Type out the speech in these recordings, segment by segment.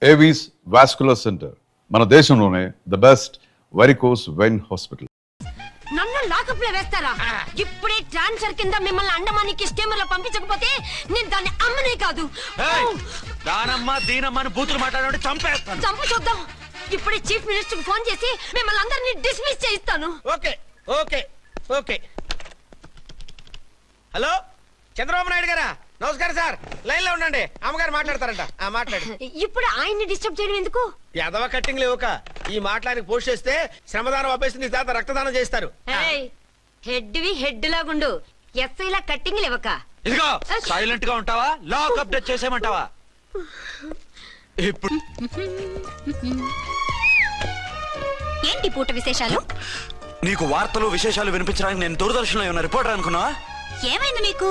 Avis vascular centre మన దేశంలోనే the best varicose vein hospital. నన్ను లాకప్ లో వేస్తారా? ఇప్పుడే ట్రాన్స్ఫర్ కింద మిమ్మల్ని అండమానికి స్టీమర్ లో పంపించకపోతే నేను దాన్ని అమ్మనే కాదు దానమ్మ దీనమ్మ బూతులు మాట్లాడే చంపేస్తాను. చంపు చూద్దాం. ఇప్పుడే చీఫ్ మినిస్టర్ కి ఫోన్ చేసి మిమ్మల్ని అందరినీ డిస్మిస్ చేయిస్తాను. Okay okay okay. Hello Chandrababu Naidu గారా? నమస్కారం సార్. లైన్ లో ఉండండి, అమ్మగారు మాట్లాడతారంట. మాట్లాడు. ఇప్పుడు ఆయన్ని డిస్టర్బ్ చేయడం ఎందుకు? ఎదవ కట్టింగ్ లేవుక ఈ మాట్లాడికి పోస్ట్ చేస్తే శ్రమదానం అభ్యసి నీ తాత రక్తదానం చేస్తారు. హెడ్ వి హెడ్ లాగుండు, ఎస్ఐ లా కట్టింగ్ లేవక. ఇదిగో సైలెంట్ గా ఉంటావా, లాక్ అప్డేట్ చేసేయమంటావా? ఇప్పుడు ఏంటి పూట విశేషాలు? నీకు వార్తలు విశేషాలు వినిపించడానికి నేను దూరదర్శన్లో ఉన్న రిపోర్టర్ అనుకున్నావా? ఏమైంది నీకు?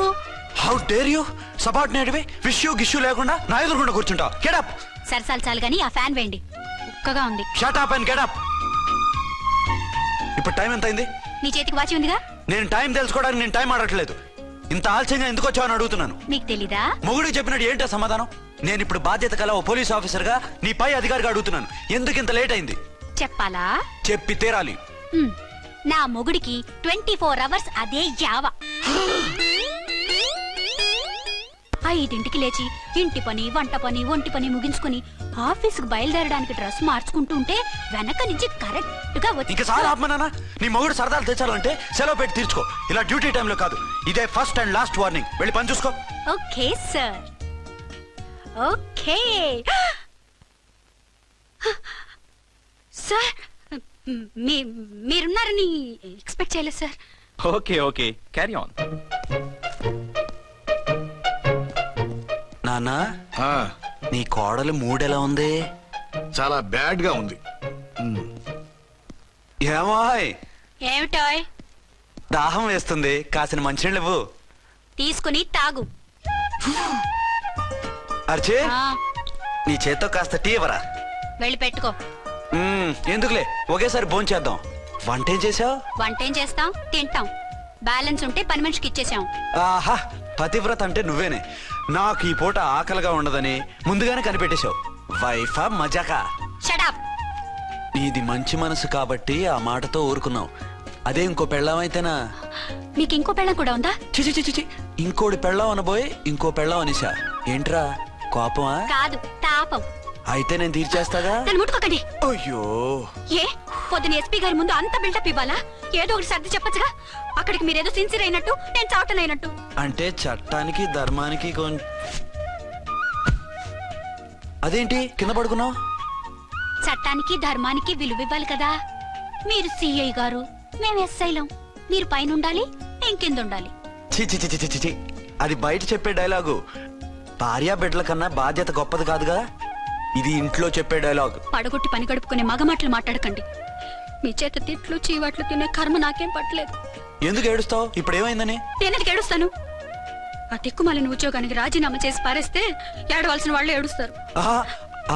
హౌ డేర్ యూ సబార్డినేట్వి విష్యూ గిష్యూ లేకుండా నా ఎదురుకుండా కూర్చుంటావు? Get up. సరసాలు చాలు గానీ ఆ ఫ్యాన్ వేయండి, ఉక్కగా ఉంది. Shut up and get up. ఇప్పుడు టైం ఎంత అయింది? నీ చేతికి వాచి ఉందిగా. నేను టైం తెలుసుకోవడానికి నేను టైం ఆడట్లేదు. ఇంత ఆలస్యంగా ఎందుకు వచ్చావని అడుగుతున్నాను. నీకు తెలీదా? మొగుడికి చెప్పినట్టు ఏంటో సమాధానం? నేను ఇప్పుడు బాధ్యత కల ఓ పోలీస్ ఆఫీసర్ గా నీ పై అధికారిగా అడుగుతున్నాను, ఎందుకు ఇంత లేట్ అయింది? చెప్పాలా? చెప్పి తీరాలి. నా మొగుడికి 24 hours అదే యావ. 5ంటికి లేచి ఇంటి పని, వంట పని, ఒంటి పని ముగించుకుని ఆఫీసుకు బయలుదేరడానికి డ్రెస్ మార్చుకుంటూ ఉంటే వెనక నుంచి కరెక్ట్ గా వచ్చి. ఇంకా సార్ ఆత్మనానా, నీ మొగుడు సరదాలు తెచ్చాలంటే సెలవు పెట్టి తీర్చుకో. ఇలా డ్యూటీ టైంలో కాదు. ఇదే ఫస్ట్ అండ్ లాస్ట్ వార్నింగ్. వెళ్ళి పని చూసుకో. Okay sir, okay sir. మీరున్నారని ఎక్స్పెక్ట్ చేయలేదు sir. Okay okay, carry on. నాన్నా, నీ కోడలు మూడెలా ఉంది? చాలా బ్యాడ్ గా ఉంది. ఏమాయ్? ఏమిటాయ్? దాహం వేస్తుంది, కాసిన మంచినీళ్ళు ఇవ్వు. తీసుకుని తాగు. అర్చే, నీ చేత్తో కాస్త టీ ఇవ్వరా? వెళ్ళి పెట్టుకో. ఎందుకులే, ఒకేసారి భోంచేద్దాం. వంటేం చేసావు? వంటేం చేస్తాం, తింటాం. బ్యాలెన్స్ ఉంటే పని మనిషికి ఇచ్చేసాం. ఆహా, పతివ్రత అంటే నువ్వేనే. నాకు ఈ పూట ఆకలిగా ఉండదని ముందుగానే కనిపెట్టేశావు. వైఫా మజాకా? Shut up. నీది మంచి మనసు కాబట్టి ఆ మాటతో ఊరుకున్నావు. అదే ఇంకో పెళ్ళాం అయితేనా? మీకు ఇంకో పెళ్ళం కూడా ఉందా? చిచి చిచి చి, ఇంకోటి పెళ్ళాం అనబోయి ఇంకో పెళ్ళాం అనిసా. ఏంట్రా కోపమా? కాదు, తాపం. అయితే నేను తీర్చేస్తాగా. నన్ను ముట్టుకోకండి. అయ్యో, ఏ పొద్దున ఎస్పీ గారి ముందు అంత బిల్డప్ ఇవ్వాలా? ఏదో ఒకటి సర్ది చెప్పచ్చుగా. అక్కడికి మీరేదో సిన్సియర్ అయినట్టు, నేను చావటం అయినట్టు. అంటే చట్టానికి ధర్మానికి అదేంటి కింద పడుకున్నావు? చట్టానికి ధర్మానికి విలువ ఇవ్వాలి కదా. మీరు సిఐ గారు, మేము ఎస్ఐలం. మీరు పైన ఉండాలి, నేను కింద ఉండాలి. చిచి చిచి చిచి చి, అది బయట చెప్పే డైలాగు. భార్యా బిడ్డల కన్నా బాధ్యత గొప్పది కాదుగా. ఇది ఇంట్లో చెప్పే డైలాగ్. పడగొట్టి పని గడుపుకునే మగమాటలు మాట్లాడకండి. మీ చేత తిట్లు చీవాట్లు తినే కర్మ నాకేం పట్టలేదు. ఎందుకు ఏడుస్తావు? ఇప్పుడు ఏమైందని? నేనెందుకు ఏడుస్తాను? ఆ తిక్కుమాలిన ఉద్యోగానికి రాజీనామా చేసి పారేస్తే ఏడవలసిన వాళ్ళే ఏడుస్తారు.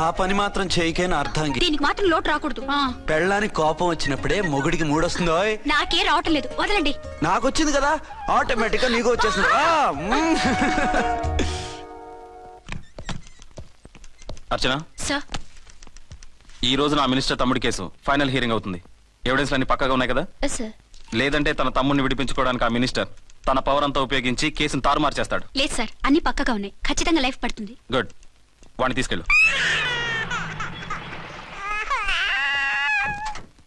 ఆ పని మాత్రం చేయకేన అర్థంగి. దీనికి మాత్రం లోటు రాకూడదు. పెళ్ళానికి కోపం వచ్చినప్పుడే మొగుడికి మూడొస్తుందో? నాకే రావటం లేదు, వదలండి. నాకు వచ్చింది కదా, ఆటోమేటిక్ గా నీకు వచ్చేసింది. అర్చన సార్, ఈ రోజు నా మినిస్టర్ తమ్ముడి కేసు ఫైనల్ హియరింగ్ అవుతుంది. ఎవిడెన్స్ అన్ని పక్కగా ఉన్నాయి కదా? సార్. లేదంటే తన తమ్ముడిని విడిపించుకోవడానికి ఆ మినిస్టర్ తన పవర్ అంతా ఉపయోగించి కేసును తారుమారు చేస్తాడు. లేదు సార్, అన్ని పక్కగా ఉన్నాయి. ఖచ్చితంగా లైఫ్ పడుతుంది. గుడ్, వాడిని తీసుకెళ్ళు.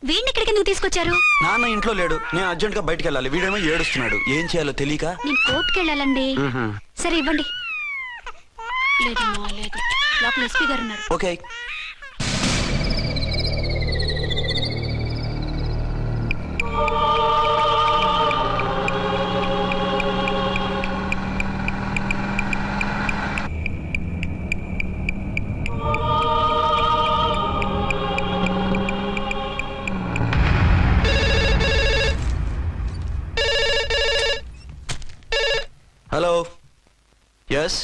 వీడిని ఇక్కడికి ఎందుకు తీసుకొచ్చారు? నాన్న ఇంట్లో లేడు, నేను అర్జెంట్ గా బయటికి వెళ్ళాలి. వీడేమో ఏడుస్తున్నాడు, ఏం చేయాలో తెలియక. నేను కోర్టుకి వెళ్ళాలండి. సరే ఇవ్వండి. లేదు లేదు, లోపల ఎస్పీ గారు ఉన్నారు. ఓకే. Hello, yes.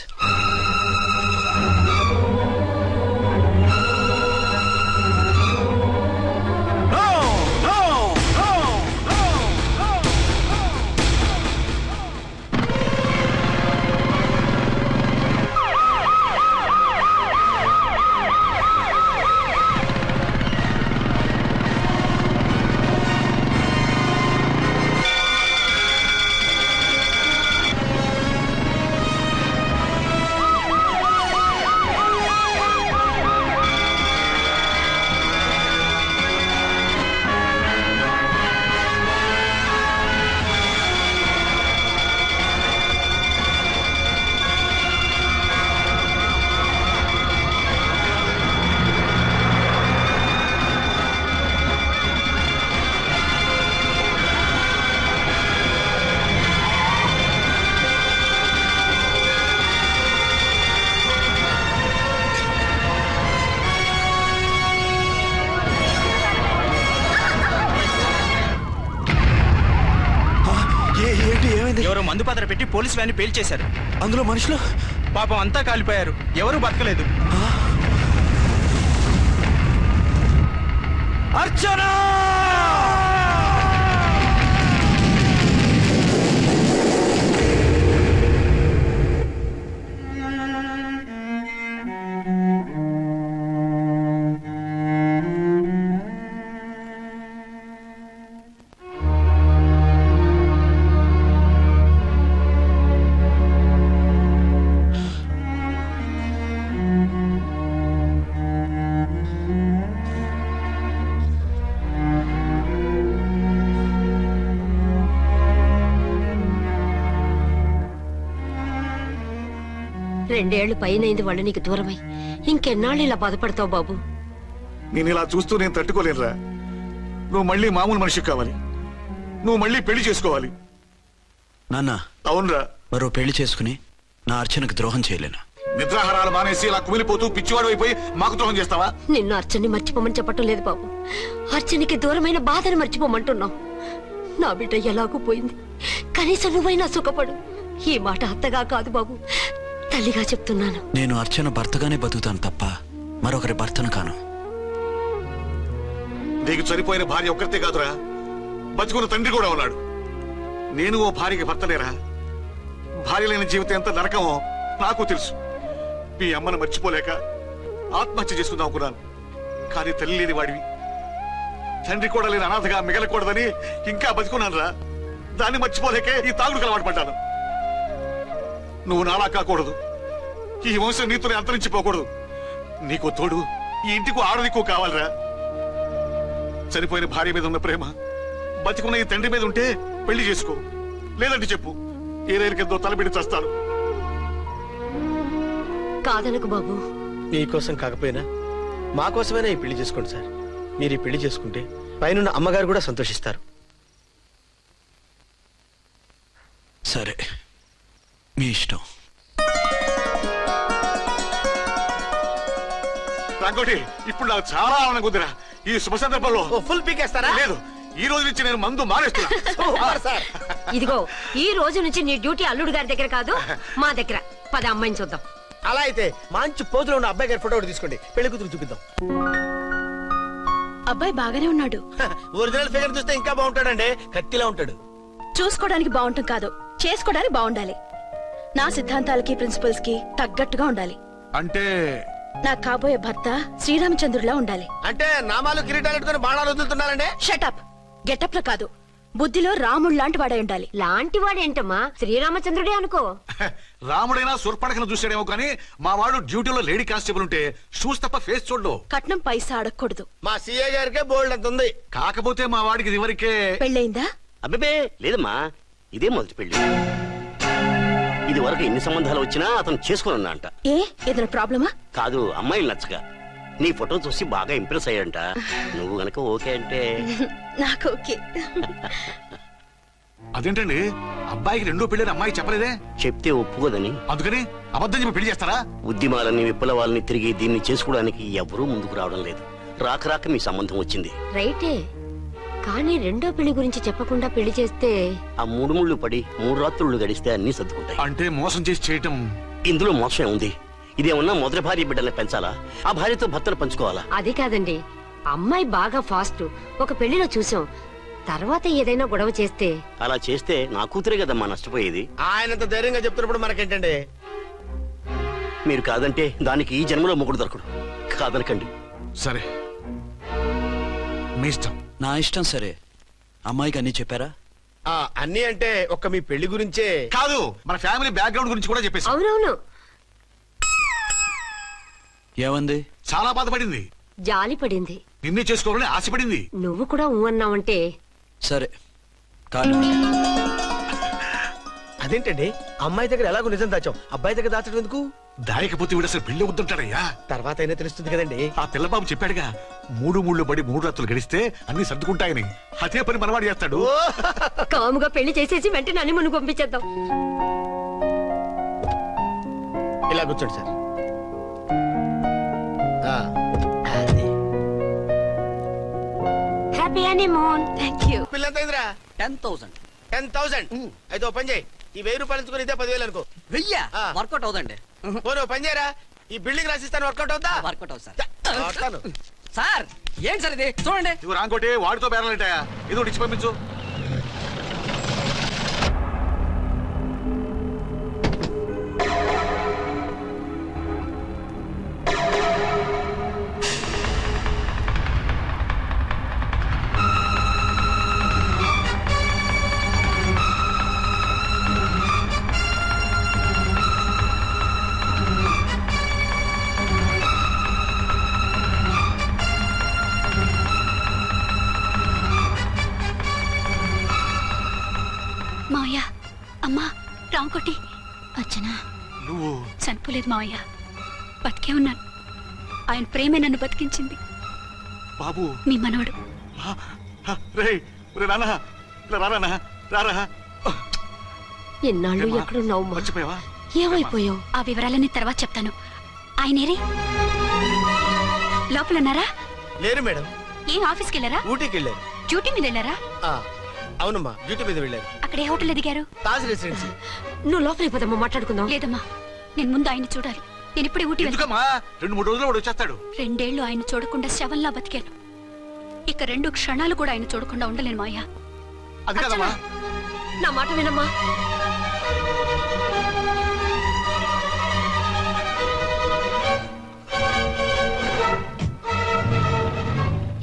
మందు పాత్ర పెట్టి పోలీస్ వ్యాన్ పేల్చేశారు. అందులో మనుషులు పాపం అంతా కాలిపోయారు, ఎవరు బతకలేదు. అర్చనా! రెండేళ్లు పైనైంది వాళ్ళు నీకు దూరమై. ఇంకెన్నాళ్ళు ఇలా బాధపడతావు బాబు? నేను ఇలా చూస్తూ నేను తట్టుకోలేనురా. నువ్వు మళ్ళీ మామూలు మనిషి కావాలి. నువ్వు మళ్ళీ పెళ్లి చేసుకోవాలి. నాన్న, అవునరా. మరో పెళ్లి చేసుకుని నా అర్చనకు ద్రోహం చేయలేను. నిద్రాహారాలు మానేసి ఇలా కుమిలిపోతూ పిచ్చివాడు అయిపోయి మాకు ద్రోహం చేస్తావా? నిన్ను అర్చన్ని మర్చిపోమని చెప్పటం లేదు బాబు. అర్చనికి దూరమైన బాధను మర్చిపోమంటున్నావు. నా బిడ్డ ఎలాగూ పోయింది, కనీసం నువ్వైనా సుఖపడు. ఈ మాట అత్తగా కాదు బాబు, తల్లిగా చెప్తున్నాను. నేను అర్చన భర్తగానే బతుకుతాను తప్ప మరొకరి భర్తను కాను. నీకు చనిపోయిన భార్య ఒక్కరితే కాదురా, బతుకున్న తండ్రి కూడా ఉన్నాడు. నేను ఓ భార్యకి భర్తనేరా. భార్య లేని జీవితం ఎంత నరకమో నాకు తెలుసు. మీ అమ్మను మర్చిపోలేక ఆత్మహత్య చేసుకుందాం అనుకున్నాను. కానీ తల్లి లేని వాడివి, తండ్రి కూడా లేని అనాథగా మిగలకూడదని ఇంకా బతుకున్నాను రా. దాన్ని మర్చిపోలేకే ఈ తాగుడుకు అలవాటు పడ్డాను. నువ్వు నాలా కాకూడదు, ఈ వంశం నీతోనే అంతరించిపోకూడదు. నీకు తోడు ఈ ఇంటికి ఆడదిక్కు కావాలిరా. చనిపోయిన భార్య మీద ఉన్న ప్రేమ బతికున్న ఈ తండ్రి మీద ఉంటే పెళ్లి చేసుకో. లేదంటే చెప్పు, ఏ రైలు కిందో తలబెట్టి చస్తాను. కాదనకు బాబు. మీకోసం కాకపోయినా మా కోసమైనా ఈ పెళ్లి చేసుకోండి సార్. మీరు ఈ పెళ్లి చేసుకుంటే పైన అమ్మగారు కూడా సంతోషిస్తారు. సరే, మీ ఇష్టం. రంగోటి, ఇప్పుడు నాకు చాలా ఆనందంగా ఉందిరా. ఈ శుభ సందర్భంలో ఫుల్ పీకేస్తారా? లేదు, ఈ రోజు నుంచి నేను మందు మానేస్తున్నా. సార్ ఇదిగో, ఈ రోజు నుంచి నీ డ్యూటీ అల్లుడు గారి దగ్గర కాదు, మా దగ్గర. పద అమ్మాయిని చూద్దాం. అలా అయితే మంచి పోజులో ఉన్న అబ్బాయి గారి ఫోటో ఒకటి తీసుకోండి, పెళ్లి కూతురు చూపిద్దాం. అబ్బాయి బాగానే ఉన్నాడు. ఒరిజినల్ ఫిగర్ చూస్తే ఇంకా బాగుంటాడండి, కత్తిలా ఉంటాడు. చూసుకోవడానికి బాగుంటాం కాదు, చేసుకోవడానికి బాగుండాలి. నా సిద్ధాంతాలకి ప్రిన్సిపల్స్ కి తగ్గట్టుగా ఉండాలి. అంటే నా కాబోయే భర్త శ్రీరామచంద్రుడిలా ఉండాలి. అంటే నామాలు కిరీటాలు పెట్టుకుని బాణాలు వదులుతున్నారండి. షటప్. గెటప్ లో కాదు, బుద్ధిలో రాముడు లాంటి వాడై ఉండాలి. లాంటి వాడేంటమ్మా, శ్రీరామచంద్రుడే అనుకో. రాముడైనా సుర్పడకను చూసాడేమో కానీ మా వాడు డ్యూటీలో లేడీ కానిస్టేబుల్ ఉంటే షూస్ తప్ప ఫేస్ చూడడు. కట్నం పైసా అడగకూడదు. మా సీఏ గారికే బోల్డ్ అంత ఉంది. కాకపోతే మా వాడికి ఇదివరకే పెళ్ళయిందా? అబ్బే లేదమ్మా, ఇదే మొదటి పెళ్లి. ఇది వరకు ఎన్ని సంబంధాలు వచ్చినా అతను చేసుకున్నా అంట. ఏ ఏదైనా ప్రాబ్లమా? కాదు, అమ్మాయిలు నచ్చగా నీ ఫోటో చూసి బాగా ఇంప్రెస్ అయ్యంట. నువ్వు గనక ఓకే అంటే నాకు ఓకే. అదేంటండి, అబ్బాయికి రెండో పెళ్లి అమ్మాయి చెప్పలేదే? చెప్తే ఒప్పుకోదని. అందుకని అబద్ధం చెప్పి పెళ్లి చేస్తారా? ఉద్యమాలని విప్లవాలని తిరిగి దీన్ని చేసుకోవడానికి ఎవరూ ముందుకు రావడం లేదు. రాక రాక మీ సంబంధం వచ్చింది. రైటే, కానీ రెండో పెళ్లి గురించి చెప్పకుండా పెళ్లి చేస్తే ఆ మూడు ముళ్ళు పడి 3 రాత్రులు గడిస్తే అన్ని సర్దుకుంటాయి. అంటే మోసం చేసి చేయటం ఇందులో మోసం ఉంది. ఇదేమన్నా మొదటి భార్య బిడ్డల్ని పెంచాలా, ఆ భార్యతో భర్తలు పంచుకోవాలా? అది కాదండి, అమ్మాయి బాగా ఫాస్ట్. ఒక పెళ్లిలో చూసాం, తర్వాత ఏదైనా గొడవ చేస్తే. అలా చేస్తే నా కూతురే కదమ్మా నష్టపోయేది. ఆయనంత ధైర్యంగా చెప్తున్నప్పుడు మనకేంటండి? మీరు కాదంటే దానికి ఈ జన్మలో మొగుడు దొరకడు. కాదనకండి. సరే, మీ ఇష్టం. నా ఇష్టం. సరే, అమ్మాయికి అన్ని చెప్పారా? అన్ని అంటే ఒక్క మీ పెళ్లి గురించే కాదు, మన ఫ్యామిలీ బ్యాక్గ్రౌండ్ గురించి కూడా చెప్పేసి. అవునవును, ఏమంది? చాలా బాధపడింది, జాలి పడింది, నిన్నే చేసుకోవాలని ఆశపడింది. నువ్వు కూడా ఊ అన్నావంటే. సరే, కాదు. అదేంటండి, అమ్మాయి దగ్గర ఎలాగో నిజం దాచాం, అబ్బాయి దగ్గర దాచడం ఎందుకు? దాయకపోతే వీడు అసలు పెళ్లి వద్దంటాడయ్యా. తర్వాత అయినా తెలుస్తుంది కదండి. ఆ పిల్లబాబు చెప్పాడుగా, 3 ముళ్ళు పడి 3 రాత్రులు గడిస్తే అన్ని సర్దుకుంటాయని. అదే పని మనవాడు చేస్తాడు. కాముగా పెళ్లి చేసేసి వెంటనే అన్ని మును పంపించేద్దాం. ఇలా కూర్చోండి sir. Happy honeymoon. Thank you. పిల్లంత 10,000. 10,000. అయితే ఓ పని చేయి, ఈ 1000 రూపాయలు ఎంచుకుని ఇదే 10,000 అనుకో. వెయ్యా ఆ. వర్కౌట్ అవుదండి. పోను పని చేయరా, ఈ బిల్డింగ్ రాసిస్తాను, వర్కౌట్ అవుతా. వర్కౌట్ అవుతుంది ఛ, వస్తాను. సార్. ఏం సార్ ఇది చూడండి. ఇదిగో రాంకోటి వాడితో బేరాలంటాయా, ఇది ఒకటి ఇచ్చి పంపించు. మావయ్య, అమ్మా, రాంకోటి, అర్చన నువ్వు చనిపోలేదు మావయ్య, బతికే ఉన్నాను. ఆయన ప్రేమే నన్ను బతికించింది. బాబు మీ మనవడు. రే నాన్న, ఇలా రానా, రారా. ఎన్నాళ్ళు ఎక్కడున్నావు మా? మర్చిపోయావా? ఏమైపోయావు? ఆ వివరాలన్నీ తర్వాత చెప్తాను. ఆయనేరి లోపల ఉన్నారా? లేరు మేడం, ఏం ఆఫీస్కి వెళ్ళారా? ఊటీకి వెళ్ళారు. డ్యూటీ మీద వెళ్ళారా? ఆ, అవునమ్మా, డ్యూటీ మీద వెళ్ళారు. అక్కడ ఏ హోటల్ ఎదిగారు? తాజ్ రెసిడెన్సీ. నువ్వు లోపలికి పోదమ్మా, మాట్లాడుకుందాం. లేదమ్మా, నేను ముందు ఆయన చూడాలి. నేను ఇప్పుడే ఊటీ వెళ్తాను. ఎందుకమ్మా, 2-3 రోజుల్లో వాడు వచ్చేస్తాడు. 2 ఏళ్లు ఆయన చూడకుండా శవంలా బతికాను. ఇక 2 క్షణాలు కూడా ఆయన చూడకుండా ఉండలేను మాయా. అది కదమ్మా. నా మాట వినమ్మా.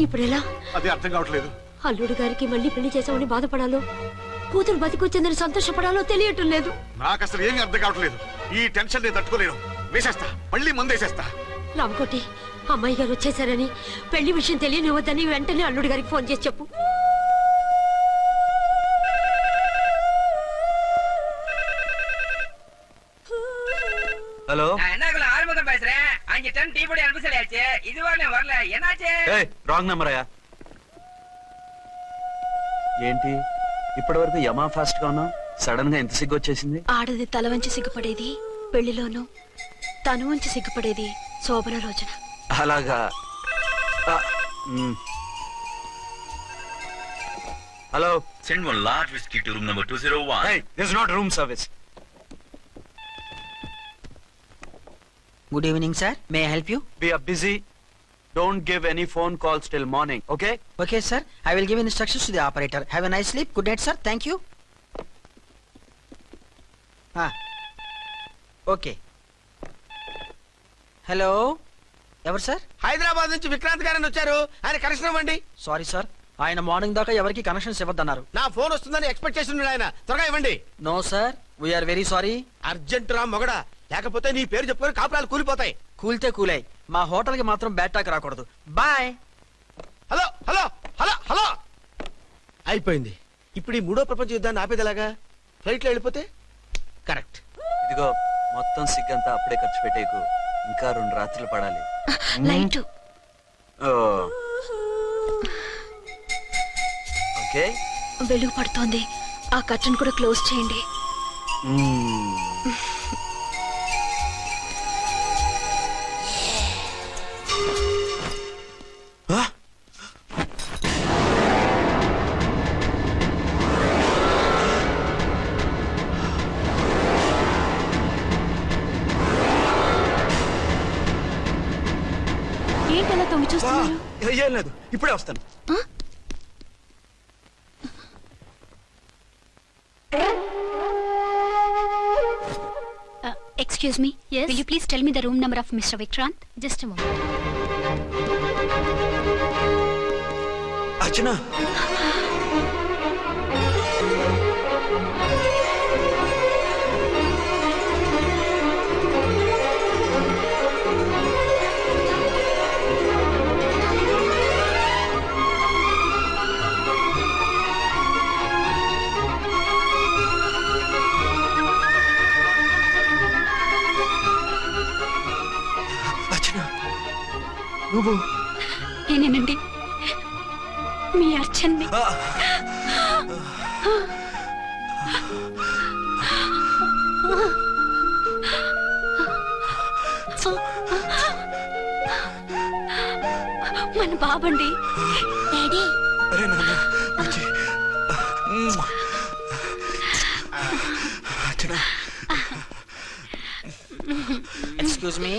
ఇప్పుడెలా? అదే అర్థం కావట్లేదు. అల్లుడు గారికి మళ్ళీ పెళ్లి చేసామని బాధపడాలో, కూతురు బతికొచ్చిందని సంతోషపడాలో తెలియటం లేదు. నాకు అసలు ఏమీ అర్థం కావట్లేదు. ఈ టెన్షన్ నేను తట్టుకోలేను. వేసేస్తా, మళ్ళీ మందేసేస్తా. రామకోటి, అమ్మాయి గారు వచ్చేసారని, పెళ్లి విషయం తెలియనివ్వద్దని వెంటనే అల్లుడు గారికి ఫోన్ చేసి చెప్పు. ஹலோ என்ன ஆரம்பம் பேசுறேன். அங்க டன் டீ போடி அனுப்பிச்சலையாச்சு. இதுவரை வரல. என்னாச்சு? రాంగ్ నెంబర్ అయ్యా. ఏంటి ఇప్పటి వరకు యమా ఫాస్ట్ గా ఉన్నావు, సడన్ గా ఎంత సిగ్గు వచ్చేసింది? ఆడది తల వంచి సిగ్గుపడేది పెళ్లిలోనూ, తను వంచి సిగ్గుపడేది శోభన రోజున. అలాగా. Hello, Send one large whiskey to room number 201. hey, this is not room service. Good evening sir. May I help you? We are busy. Don't give any phone calls till morning, okay? Okay sir. I will give instructions to the operator. Have a nice sleep. Good night sir. Thank you. Okay. Hello, ఎవరు sir? Hyderabad నుంచి విక్రాంత్ గారని వచ్చారు, ఆయన connection ఇవ్వండి. Sorry sir, ఆయన morning దాకా ఎవరికి connections ఇవ్వద్దన్నారు. నా ఫోన్ వస్తుందని ఎక్స్పెక్ట్ చేసి ఉన్నాడు ఆయన. త్వరగా ఇవ్వండి. No sir, we are very sorry. Urgent రా మొగడా, లేకపోతే నీ పేరు చెప్పుకొని కాపురాలు కూలిపోతాయి. కూల్తే కూలాయి, మా హోటల్ కి మాత్రం బ్యాడ్ టాక్ రాకూడదు. Bye. Hello hello hello hello. అయిపోయింది. ఇప్పుడు ఈ 3వ ప్రపంచ యుద్ధాన్ని ఆపేదలాగా? ఫ్లైట్ లో వెళ్ళిపోతే కరెక్ట్. ఇదిగో మొత్తం సిగ్గంతా అప్పుడే ఖర్చు పెట్టేకు, ఇంకా 2 రాత్రులు పడాలి. లైట్ ఓకే, వెలుగు పడుతోంది. ఆ కర్టన్ కూడా క్లోజ్ చేయండి. ఏంటలా తొంగి చూస్తున్నారు? ఏం లేదు, ఇప్పుడే వస్తాను. Excuse me. Yes. Will you please tell me the room number of Mr. Vikrant? Just a moment. Archana. నువ్వు నేనేనండి, మీ అర్చన్ని. మన బాబండి. డాడీ. అరే నాన్న, కూర్చోండి. Excuse me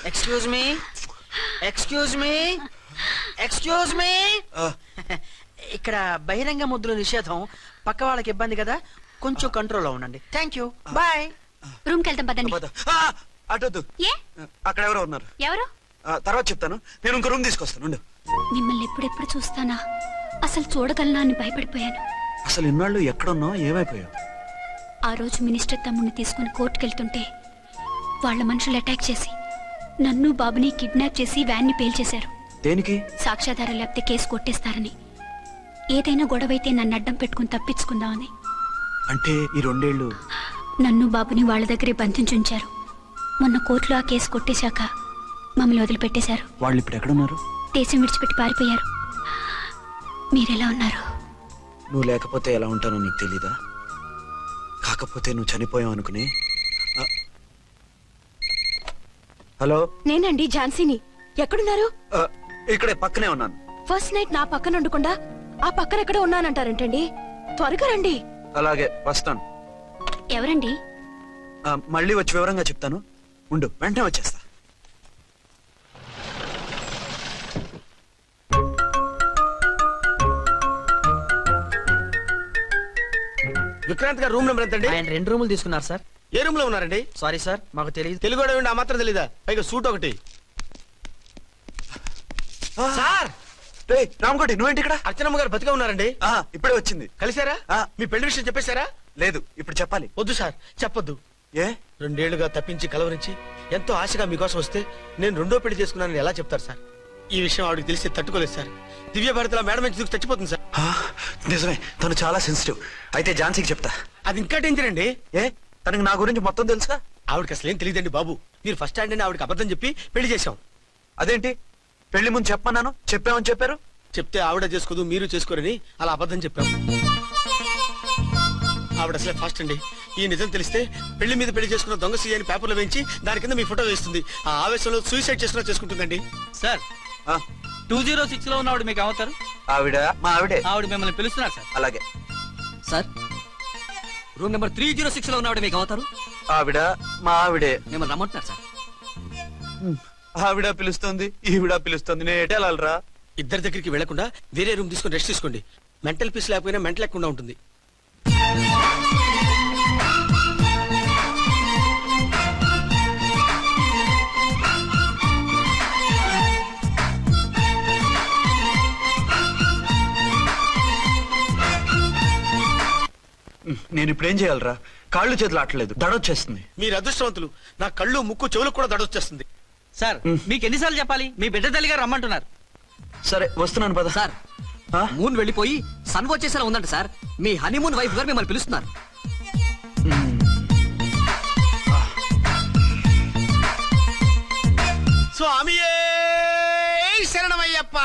excuse me excuse me excuse me ఇక్కడ బహిరంగ ముద్దుల నిషేధం, పక్క వాళ్ళకి ఇబ్బంది కదా, కొంచెం కంట్రోల్లో ఉండండి. Thank you, bye. రూమ్కి వెళ్తాం పదండి. పద. అటొద్దు, ఏ అక్కడ ఎవరో ఉన్నారు. ఎవరు? తర్వాత చెప్తాను. నేను ఇంకో రూమ్ తీసుకొస్తాను ఉండు. మిమ్మల్ని ఎప్పుడెప్పుడు చూస్తానా, అసలు చూడగలనా అని భయపడిపోయాను. అసలు ఇన్నాళ్ళు ఎక్కడున్నావు, ఏమైపోయావు? ఆ రోజు మినిస్టర్ తమ్ముడిని తీసుకుని కోర్టుకెళ్తుంటే వాళ్ళ మనుషులు అటాక్ చేసి నన్ను బాబుని కిడ్నాప్ చేసి వ్యాన్ని పేల్చేశారు. దేనికి? సాక్ష్యాధారం లేకపోతే కేసు కొట్టేస్తారని. ఏదైనా గొడవైతే నన్ను అడ్డం పెట్టుకుని తప్పించుకుందామని. అంటే ఈ 2 ఏళ్ళు నన్ను బాబుని వాళ్ళ దగ్గరే బంధించుంచారు. మొన్న కోర్టులో ఆ కేసు కొట్టేశాక మమ్మల్ని వదిలిపెట్టేశారు. వాళ్ళు ఇప్పుడు ఎక్కడున్నారు? దేశం విడిచిపెట్టి పారిపోయారు. మీరెలా ఉన్నారు? నువ్వు లేకపోతే ఎలా ఉంటానో నీకు తెలీదా? కాకపోతే నువ్వు చనిపోయావు అనుకుని. హలో, నేనండి ఝాన్సీని. ఎక్కడున్నారు? ఇక్కడే పక్కనే ఉన్నాను. ఫస్ట్ నైట్ నా పక్కన ఉండకుండా ఆ పక్కన ఎక్కడ ఉన్నానంటారేంటండి? త్వరగా రండి. అలాగే వస్తాను. ఎవరండి? మళ్ళీ వచ్చి వివరంగా చెప్తాను. ఉండు, వెంటనే వచ్చేస్తా. విక్రాంత్ గారు రూమ్ నెంబర్ ఎంతండి? ఆయన 2 రూములు తీసుకున్నారు సార్. ఏ రూమ్ లో ఉన్నారండి? సారీ సార్, మాకు తెలియదు. తెలుగు ఆ మాత్రం తెలీదా? పైగా సూట్ ఒకటి. సార్, రామకోటి, నువ్వేంటి ఇక్కడ? అర్చనమ్మ గారు బతిగా ఉన్నారండి. ఇప్పుడే వచ్చింది. కలిసారా? మీ పెళ్లి విషయం చెప్పేశారా? లేదు, ఇప్పుడు చెప్పాలి. వద్దు సార్, చెప్పొద్దు. ఏ? 2 ఏళ్లుగా తప్పించి కలవరించి ఎంతో ఆశగా మీకోసం వస్తే నేను 2వ పెళ్లి చేసుకున్నానని ఎలా చెప్తారు సార్? ఈ విషయం ఆవిడకి తెలిసి తట్టుకోలేదు సార్. దివ్య భారతిలో మేడం నుంచి దూకి చచ్చిపోతుంది సార్. నిజమే, తను చాలా సెన్సిటివ్. అయితే ఝాన్సీకి చెప్తా. అది ఇంకా డేంజర్ అండి. ఏ, తనకి నా గురించి మొత్తం తెలుసా? ఆవిడకి అసలు ఏం తెలియదండి బాబు. మీరు ఫస్ట్ హ్యాండ్ అని ఆవిడకి అబద్ధం చెప్పి పెళ్లి చేశాం. అదేంటి, పెళ్లి ముందు చెప్పమన్నాను, చెప్పామని చెప్పారు. చెప్తే ఆవిడ చేసుకోదు, మీరు చేసుకోరని అలా అబద్ధం చెప్పాం. ఆవిడ అసలే ఫాస్ట్ అండి. ఈ నిజం తెలిస్తే పెళ్లి మీద పెళ్లి చేసుకున్న దొంగ సీ అని పేపర్లో వేయించి దాని కింద మీ ఫోటో వేస్తుంది. ఆ ఆవేశంలో సూసైడ్ చేసుకుంటుందండి. సార్, 206 లో ఉన్నవాడు మీకు అవుతారు. ఆవిడ మా ఆవిడే. ఆవిడ మిమ్మల్ని పిలుస్తున్నారు సార్. అలాగే. సార్, రూమ్ నెంబర్ 306 లో ఉన్నవాడు మీకు అవుతారు. ఆవిడ మా ఆవిడే. మిమ్మల్ని రమ్మంటున్నారు సార్. ఆవిడ పిలుస్తుంది, ఈవిడ పిలుస్తుంది. నేను ఎటు వెళ్ళాలరా? ఇద్దరి దగ్గరికి వెళ్లకుండా వేరే రూమ్ తీసుకుని రెస్ట్ తీసుకోండి. మెంటల్ పీస్ లేకపోయినా మెంటల్ లేకుండా ఉంటుంది. నేను ఇప్పుడు ఏం చేయాలరా? కాళ్ళు చేతులు ఆటలేదు, దడొచ్చేస్తుంది. మీరు అదృష్టవంతులు. నా కళ్ళు, ముక్కు, చెవులకు కూడా దడొచ్చేస్తుంది. సార్, మీకు ఎన్నిసార్లు చెప్పాలి? మీ బిడ్డ తల్లి గారు రమ్మంటున్నారు. సరే, వస్తున్నాను పద. సార్, మూన్ వెళ్ళిపోయి సన్ వచ్చేసేలా ఉందంట సార్. మీ హనీమూన్ వైఫ్ గారు మిమ్మల్ని పిలుస్తున్నారు. స్వామియే శరణమయ్యప్ప.